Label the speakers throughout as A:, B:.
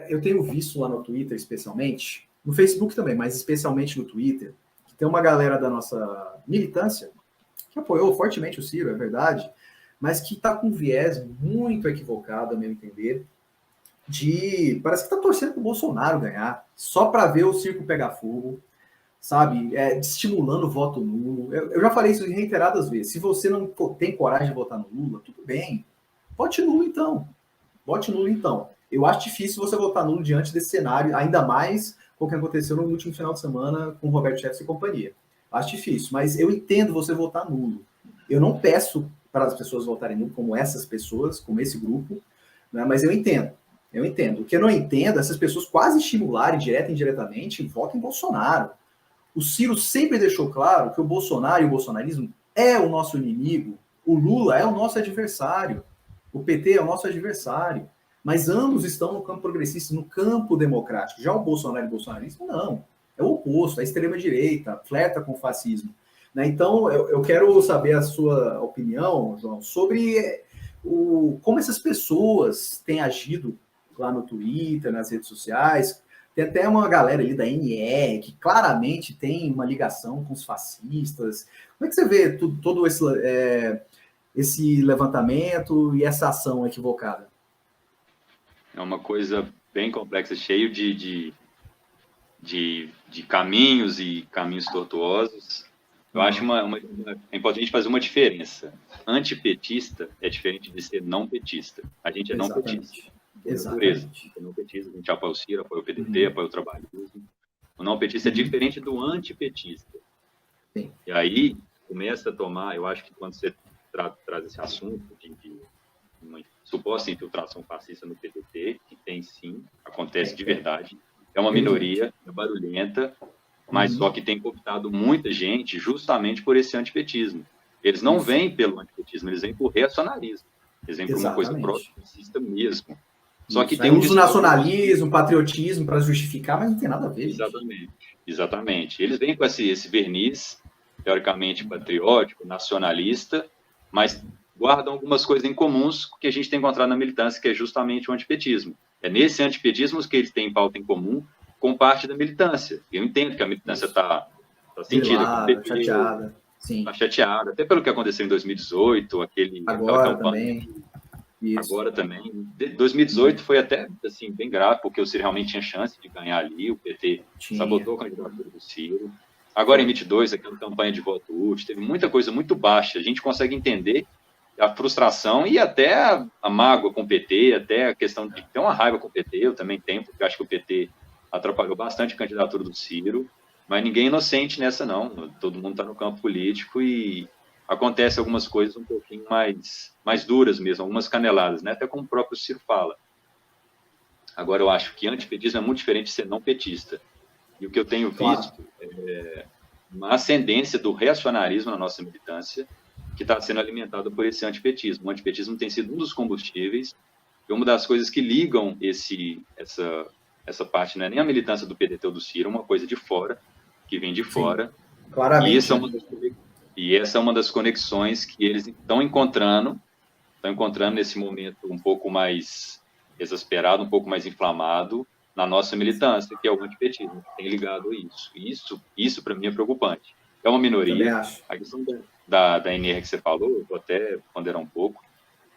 A: eu tenho visto lá no Twitter, especialmente, no Facebook também, mas especialmente no Twitter, que tem uma galera da nossa militância que apoiou fortemente o Ciro, é verdade, mas que está com um viés muito equivocado, a meu entender, parece que está torcendo para o Bolsonaro ganhar, só para ver o circo pegar fogo, sabe? Estimulando o voto nulo. Eu já falei isso reiteradas vezes. Se você não tem coragem de votar no Lula, tudo bem. Vote nulo, então. Vote nulo, então. Eu acho difícil você votar nulo diante desse cenário, ainda mais com o que aconteceu no último final de semana com o Roberto Jefferson e companhia. Acho difícil, mas eu entendo você votar nulo. Eu não peço para as pessoas votarem nulo, como essas pessoas, como esse grupo, né? Mas eu entendo. Eu entendo. O que eu não entendo é essas pessoas quase estimularem, direta e indiretamente, votem em Bolsonaro. O Ciro sempre deixou claro que o Bolsonaro e o bolsonarismo é o nosso inimigo, o Lula é o nosso adversário, o PT é o nosso adversário, mas ambos estão no campo progressista, no campo democrático. Já o Bolsonaro e o bolsonarismo, não. É o oposto, a extrema-direita, flerta com o fascismo. Né? Então, eu quero saber a sua opinião, João, sobre como essas pessoas têm agido lá no Twitter, nas redes sociais. Tem até uma galera ali da NR que claramente tem uma ligação com os fascistas. Como é que você vê todo esse levantamento e essa ação equivocada?
B: É uma coisa bem complexa, cheio de caminhos e caminhos tortuosos. Eu acho é importante fazer uma diferença. Antipetista é diferente de ser não petista. A gente é não petista. Exatamente. Não petista, a gente apoia o Ciro, apoia o PDT, apoia o trabalhismo. O não petista é diferente do antipetista.
A: Sim.
B: E aí começa a tomar, eu acho que quando você traz esse assunto de uma suposta infiltração fascista no PDT, que tem sim, acontece de verdade, é uma minoria, é barulhenta, mas só que tem cooptado muita gente justamente por esse antipetismo. Eles não vêm pelo antipetismo, eles vêm por reacionarismo. Eles vêm por uma coisa pró-fascista mesmo. Só que tem
A: uso nacionalismo, patriotismo para justificar, mas não tem nada a ver.
B: Exatamente. Eles vêm com esse verniz, teoricamente patriótico, nacionalista, mas guardam algumas coisas em comuns que a gente tem encontrado na militância, que é justamente o antipetismo. É nesse antipetismo que eles têm pauta em comum com parte da militância. Eu entendo que a militância está sentida,
A: chateada.
B: Está chateada, até pelo que aconteceu em 2018, aquela campanha. Agora também. 2018 foi até assim, bem grave, porque o Ciro realmente tinha chance de ganhar ali, o PT sabotou a candidatura do Ciro. Agora em 22, aquela campanha de voto útil, teve muita coisa muito baixa. A gente consegue entender a frustração e até a mágoa com o PT, até a questão de ter uma raiva com o PT, eu também tenho, porque acho que o PT atrapalhou bastante a candidatura do Ciro, mas ninguém é inocente nessa, não. Todo mundo está no campo político e acontece algumas coisas um pouquinho mais duras mesmo, algumas caneladas, né? Até como o próprio Ciro fala. Agora, eu acho que antipetismo é muito diferente de ser não petista. E o que eu tenho visto é uma ascendência do reacionarismo na nossa militância, que está sendo alimentado por esse antipetismo. O antipetismo tem sido um dos combustíveis e uma das coisas que ligam essa parte, não é nem a militância do PDT ou do Ciro, uma coisa de fora, que vem de fora.
A: Claramente.
B: E essa é uma das conexões que eles estão encontrando nesse momento um pouco mais exasperado, um pouco mais inflamado na nossa militância, que é o antipetismo, que tem ligado a isso. Isso para mim é preocupante. É uma minoria. A questão da NR que você falou, eu vou até ponderar um pouco,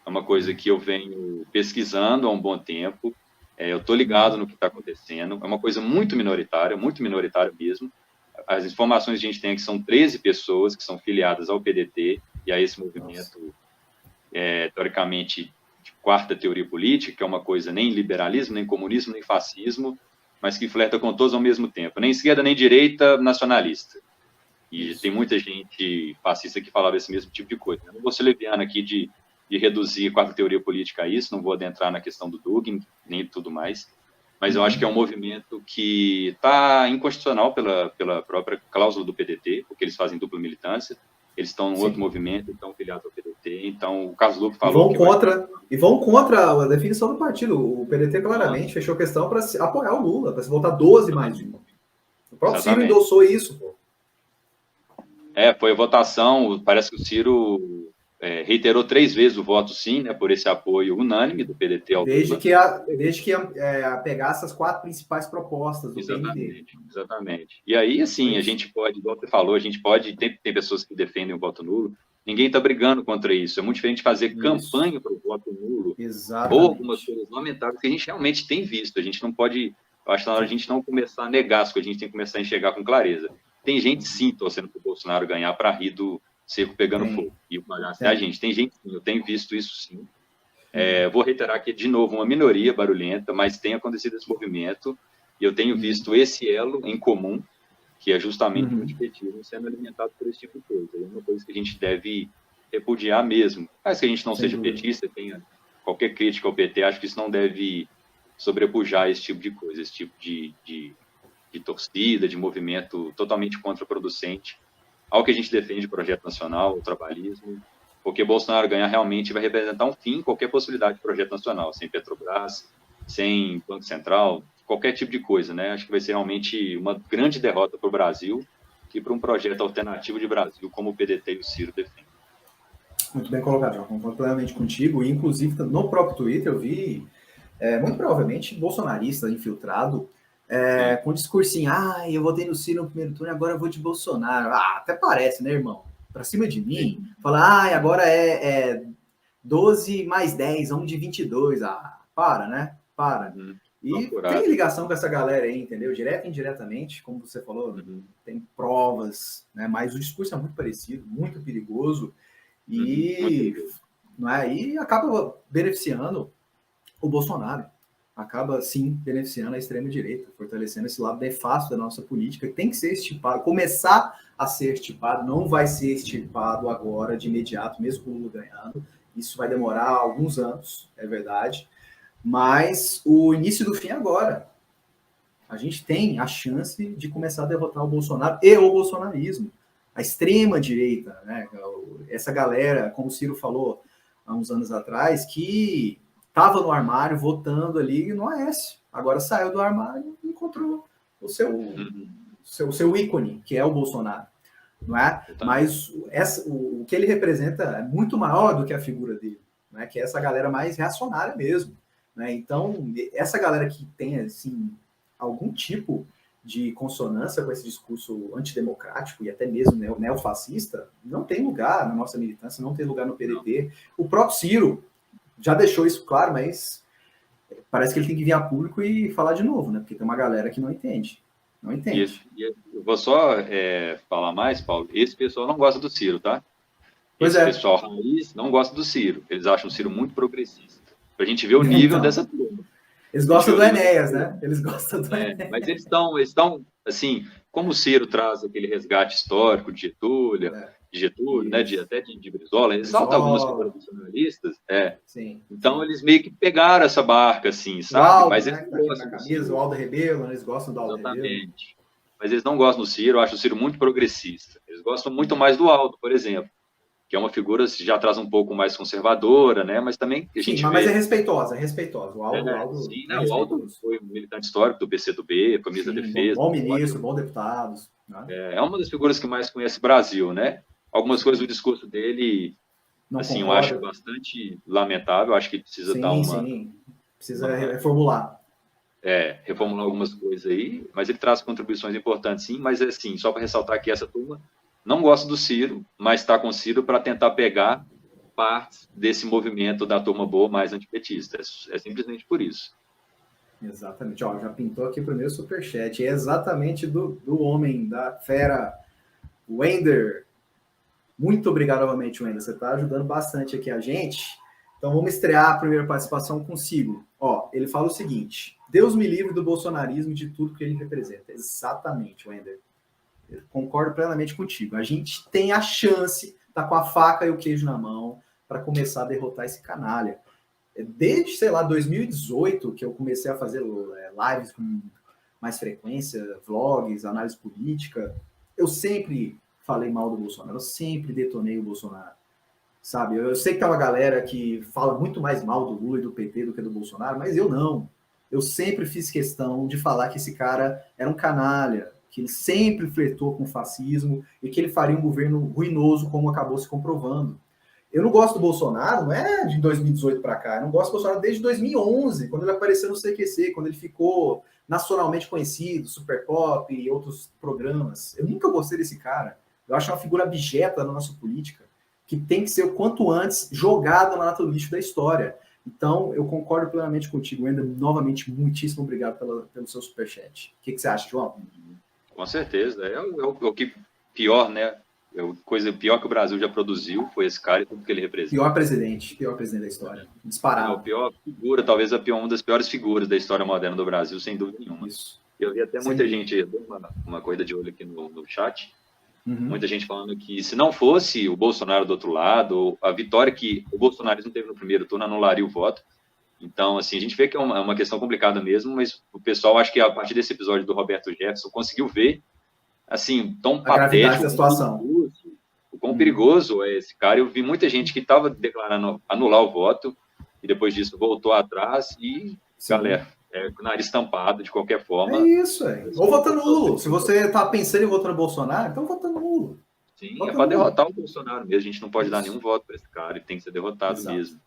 B: é uma coisa que eu venho pesquisando há um bom tempo, eu estou ligado no que está acontecendo, é uma coisa muito minoritária mesmo. As informações que a gente tem é que são 13 pessoas que são filiadas ao PDT e a esse movimento, teoricamente, de quarta teoria política, que é uma coisa nem liberalismo, nem comunismo, nem fascismo, mas que flerta com todos ao mesmo tempo. Nem esquerda, nem direita, nacionalista. E tem muita gente fascista que falava esse mesmo tipo de coisa. Eu não vou ser leviano aqui de reduzir a quarta teoria política a isso, não vou adentrar na questão do Dugin, nem tudo mais, mas eu acho que é um movimento que está inconstitucional pela própria cláusula do PDT, porque eles fazem dupla militância, eles estão em outro movimento, estão filiados ao PDT, então o Carlos Lupe falou
A: vão contra a definição do partido. O PDT claramente fechou questão para apoiar o Lula, para se votar 12 mais de 1. O próprio Ciro endossou isso, pô.
B: Foi a votação, parece que o Ciro reiterou 3 vezes o voto sim, né, por esse apoio unânime do PDT ao
A: desde que pegar essas 4 principais propostas do PND.
B: Exatamente. E aí, assim, a gente pode, igual você falou, a gente pode, tem pessoas que defendem o voto nulo, ninguém está brigando contra isso. É muito diferente fazer campanha para o voto nulo.
A: Exatamente.
B: Ou algumas coisas lamentáveis que a gente realmente tem visto. A gente não pode, eu acho que na hora a gente não começar a negar as coisas, a gente tem que começar a enxergar com clareza. Tem gente, sim, torcendo para o Bolsonaro ganhar para rir do cerco pegando fogo. E o palhaço é a gente. Tem gente, sim, eu tenho visto isso, sim. Vou reiterar aqui, de novo, uma minoria barulhenta, mas tem acontecido esse movimento, e eu tenho visto esse elo em comum, que é justamente o antipetismo sendo alimentado por esse tipo de coisa. É uma coisa que a gente deve repudiar mesmo. Mas que a gente não seja petista, tenha qualquer crítica ao PT, acho que isso não deve sobrepujar esse tipo de coisa, esse tipo de torcida, de movimento totalmente contraproducente ao que a gente defende, projeto nacional, o trabalhismo, porque Bolsonaro ganhar realmente vai representar um fim em qualquer possibilidade de projeto nacional, sem Petrobras, sem Banco Central, qualquer tipo de coisa, né? Acho que vai ser realmente uma grande derrota para o Brasil e para um projeto alternativo de Brasil, como o PDT e o Ciro defendem.
A: Muito bem colocado, João. Concordo plenamente contigo. E, inclusive, no próprio Twitter, eu vi, muito provavelmente, bolsonarista infiltrado, com discursinho, eu votei no Ciro no primeiro turno, agora eu vou de Bolsonaro. Até parece, né, irmão? Pra cima de mim, falar, agora é 12 mais 10, vamos de 22. Para, né? Para. E tem ligação com essa galera aí, entendeu? Direto e indiretamente, como você falou, tem provas, né? Mas o discurso é muito parecido, muito perigoso, e acaba beneficiando o Bolsonaro. Acaba, sim, beneficiando a extrema-direita, fortalecendo esse lado nefasto da nossa política, que tem que ser extirpado, começar a ser extirpado, não vai ser extirpado agora, de imediato, mesmo com o Lula ganhando. Isso vai demorar alguns anos, é verdade, mas o início do fim é agora. A gente tem a chance de começar a derrotar o Bolsonaro e o bolsonarismo, a extrema-direita, né? Essa galera, como o Ciro falou há uns anos atrás, que estava no armário votando ali no Aécio. Agora saiu do armário e encontrou o seu ícone, que é o Bolsonaro. Não é? Mas o que ele representa é muito maior do que a figura dele, né? Que é essa galera mais reacionária mesmo. Né? Então, essa galera que tem assim, algum tipo de consonância com esse discurso antidemocrático e até mesmo neofascista, não tem lugar na nossa militância, não tem lugar no PDT. O próprio Ciro já deixou isso claro, mas parece que ele tem que vir a público e falar de novo, né? Porque tem uma galera que não entende. Não entende.
B: Isso. Eu vou só falar mais, Paulo. Esse pessoal não gosta do Ciro, tá? Esse pessoal raiz não gosta do Ciro. Eles acham o Ciro muito progressista. Pra gente ver o nível dessa turma.
A: Eles gostam do Enéas, né? Eles gostam do Enéas.
B: Mas eles estão, assim, como o Ciro traz aquele resgate histórico de Getúlio, né, até de Brizola, eles saltam algumas figuras nacionalistas,
A: Sim.
B: Então eles meio que pegaram essa barca, assim, sabe?
A: Aldo,
B: mas
A: eles gostam do Ciro. O Aldo Rebelo, eles gostam do Aldo Rebelo.
B: Exatamente. Mas eles não gostam do Ciro, eu acho o Ciro muito progressista. Eles gostam muito mais do Aldo, por exemplo, que é uma figura que já traz um pouco mais conservadora, né? Mas também a gente
A: mas é respeitosa. O Aldo,
B: sim, né? O Aldo foi um militante histórico do PCdoB, foi ministro da Defesa.
A: Bom ministro, bom deputado. Né?
B: É uma das figuras que mais conhece o Brasil, né? Algumas coisas do discurso dele, assim, eu acho bastante lamentável, acho que precisa dar uma...
A: Precisa reformular.
B: Reformular algumas coisas aí, mas ele traz contribuições importantes, sim, mas assim, só para ressaltar que essa turma não gosta do Ciro, mas está com o Ciro para tentar pegar partes desse movimento da turma boa mais antipetista. É simplesmente por isso.
A: Exatamente. Já pintou aqui o primeiro superchat. É exatamente do homem, da fera, Wender. Muito obrigado novamente, Wender. Você está ajudando bastante aqui a gente. Então vamos estrear a primeira participação consigo. Ele fala o seguinte: Deus me livre do bolsonarismo e de tudo que ele representa. Exatamente, Wender. Eu concordo plenamente contigo. A gente tem a chance, tá com a faca e o queijo na mão, para começar a derrotar esse canalha. Desde, 2018, que eu comecei a fazer lives com mais frequência, vlogs, análise política, eu sempre falei mal do Bolsonaro, eu sempre detonei o Bolsonaro. Sabe? Eu sei que tem uma galera que fala muito mais mal do Lula e do PT do que do Bolsonaro, mas eu não. Eu sempre fiz questão de falar que esse cara era um canalha, que ele sempre flertou com o fascismo e que ele faria um governo ruinoso, como acabou se comprovando. Eu não gosto do Bolsonaro, não é de 2018 para cá. Eu não gosto do Bolsonaro desde 2011, quando ele apareceu no CQC, quando ele ficou nacionalmente conhecido, Super Pop e outros programas. Eu nunca gostei desse cara. Eu acho uma figura abjeta na nossa política, que tem que ser o quanto antes jogada na lata do lixo da história. Então, eu concordo plenamente contigo. Ainda, novamente, muitíssimo obrigado pelo seu superchat. O que você acha, João?
B: Com certeza. É o que pior, né? Coisa pior que o Brasil já produziu foi esse cara e tudo que ele representa.
A: Pior presidente da história. Disparado.
B: A pior figura, talvez uma das piores figuras da história moderna do Brasil, sem dúvida nenhuma.
A: Isso.
B: Eu vi até muita gente, uma coisa de olho aqui no chat, muita gente falando que se não fosse o Bolsonaro do outro lado, a vitória que o bolsonarismo teve no primeiro turno anularia o voto. Então, assim, a gente vê que é uma questão complicada mesmo, mas o pessoal, acho que a partir desse episódio do Roberto Jefferson, conseguiu ver, assim, tão patético,
A: da situação.
B: O quão perigoso é esse cara. Eu vi muita gente que estava declarando anular o voto e depois disso voltou atrás e, galera, com o nariz tampado de qualquer forma.
A: É isso, é. Ou votando nulo. Se você está pensando em votar no Bolsonaro, então votando nulo.
B: Sim, é para derrotar o Bolsonaro mesmo. A gente não pode dar nenhum voto para esse cara, ele tem que ser derrotado mesmo.